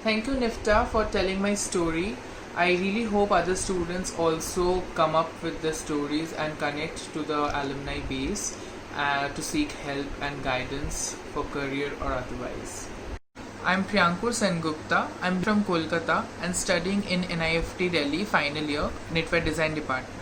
Thank you, Nifta, for telling my story. I really hope other students also come up with the stories and connect to the alumni base to seek help and guidance for career or otherwise. I'm Priyankur Sengupta. I'm from Kolkata and studying in NIFT Delhi final year, Knitwear Design Department.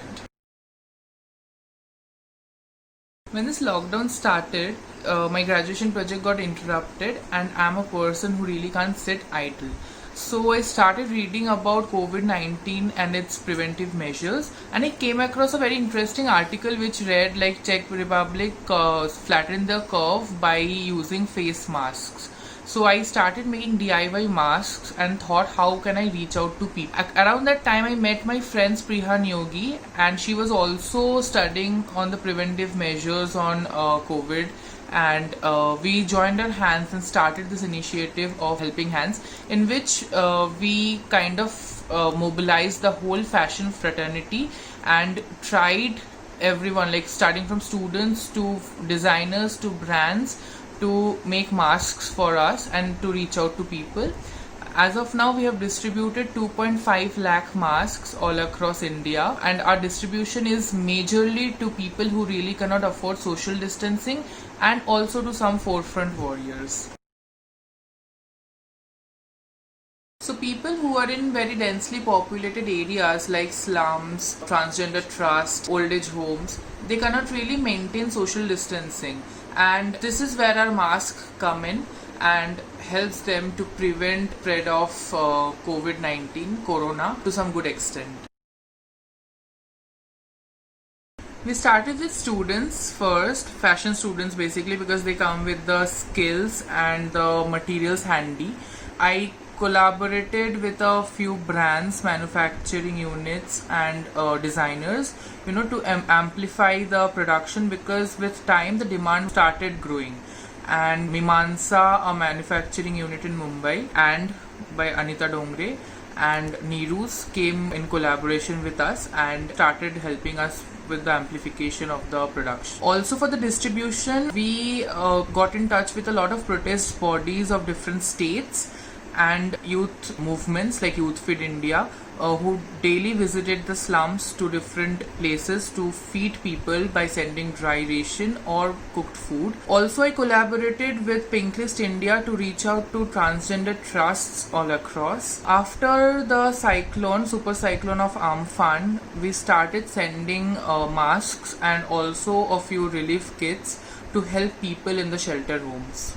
When this lockdown started, my graduation project got interrupted, and I'm a person who really can't sit idle. So I started reading about COVID-19 and its preventive measures, and I came across a very interesting article which read like Czech Republic flattened the curve by using face masks. So I started making DIY masks and thought, how can I reach out to people? Around that time, I met my friend Sprihan Yogi, and she was also studying on the preventive measures on COVID. And we joined our hands and started this initiative of Helping Hands, in which we kind of mobilized the whole fashion fraternity and tried everyone, like starting from students to designers to brands, to make masks for us and to reach out to people. As of now, we have distributed 2.5 lakh masks all across India, and our distribution is majorly to people who really cannot afford social distancing and also to some forefront warriors. So people who are in very densely populated areas like slums, transgender trusts, old age homes, they cannot really maintain social distancing, and this is where our masks come in and helps them to prevent spread of COVID-19, corona, to some good extent. We started with students first, fashion students basically, because they come with the skills and the materials handy. I collaborated with a few brands, manufacturing units and designers, to amplify the production, because with time the demand started growing. And Mimansa, a manufacturing unit in Mumbai, and by Anita Dongre and Neerus came in collaboration with us and started helping us with the amplification of the production. Also for the distribution, we got in touch with a lot of protest bodies of different states and youth movements like Youth Feed India, who daily visited the slums to different places to feed people by sending dry ration or cooked food. Also, I collaborated with Pinklist India to reach out to transgender trusts all across. After the super cyclone of Amphan, we started sending masks and also a few relief kits to help people in the shelter homes.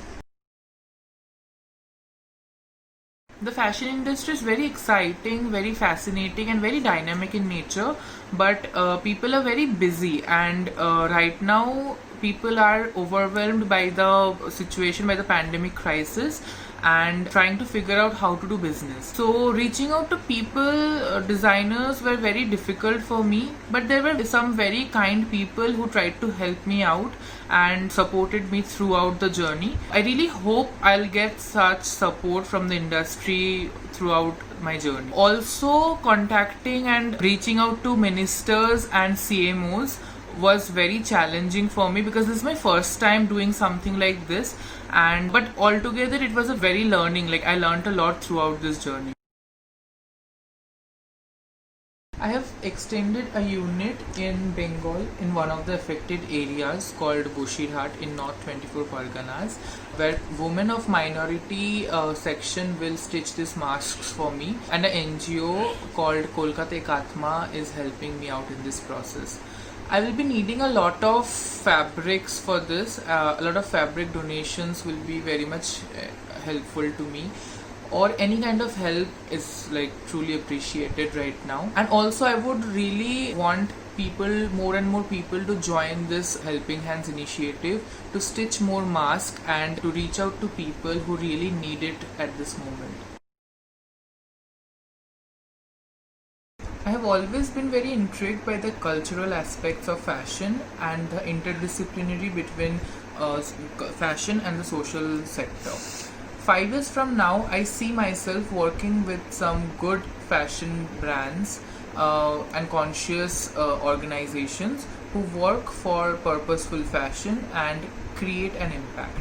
The fashion industry is very exciting, very fascinating and very dynamic in nature, but people are very busy, and right now people are overwhelmed by the situation, by the pandemic crisis, and trying to figure out how to do business. So reaching out to people, designers, were very difficult for me, but there were some very kind people who tried to help me out and supported me throughout the journey. I really hope I'll get such support from the industry throughout my journey. Also, contacting and reaching out to ministers and CMOs was very challenging for me, because this is my first time doing something like this, but altogether it was a very learning, like I learned a lot throughout this journey. I have extended a unit in Bengal in one of the affected areas called Boshirhat in North 24 Parganas, where women of minority section will stitch these masks for me, and an NGO called Kolkata Ekatma is helping me out in this process. I will be needing a lot of fabrics for this. A lot of fabric donations will be very much helpful to me, or any kind of help is like truly appreciated right now. And also I would really want people, more and more people, to join this Helping Hands initiative, to stitch more masks and to reach out to people who really need it at this moment. I have always been very intrigued by the cultural aspects of fashion and the interdisciplinary between fashion and the social sector. 5 years from now, I see myself working with some good fashion brands and conscious organizations who work for purposeful fashion and create an impact.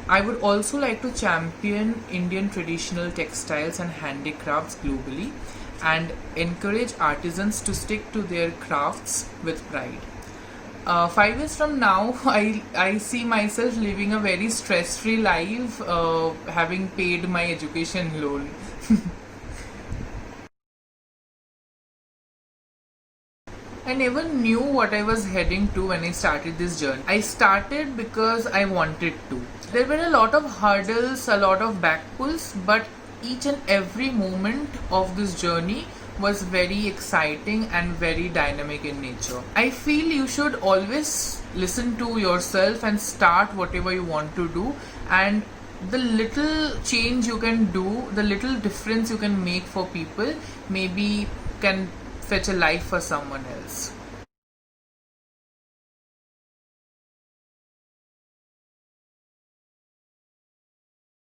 I would also like to champion Indian traditional textiles and handicrafts globally and encourage artisans to stick to their crafts with pride. 5 years from now, I see myself living a very stress free life, having paid my education loan. I never knew what I was heading to when I started this journey. I started because I wanted to. There were a lot of hurdles, a lot of back pulls, but each and every moment of this journey was very exciting and very dynamic in nature. I feel you should always listen to yourself and start whatever you want to do, and the little change you can do, the little difference you can make for people, maybe can fetch a life for someone else.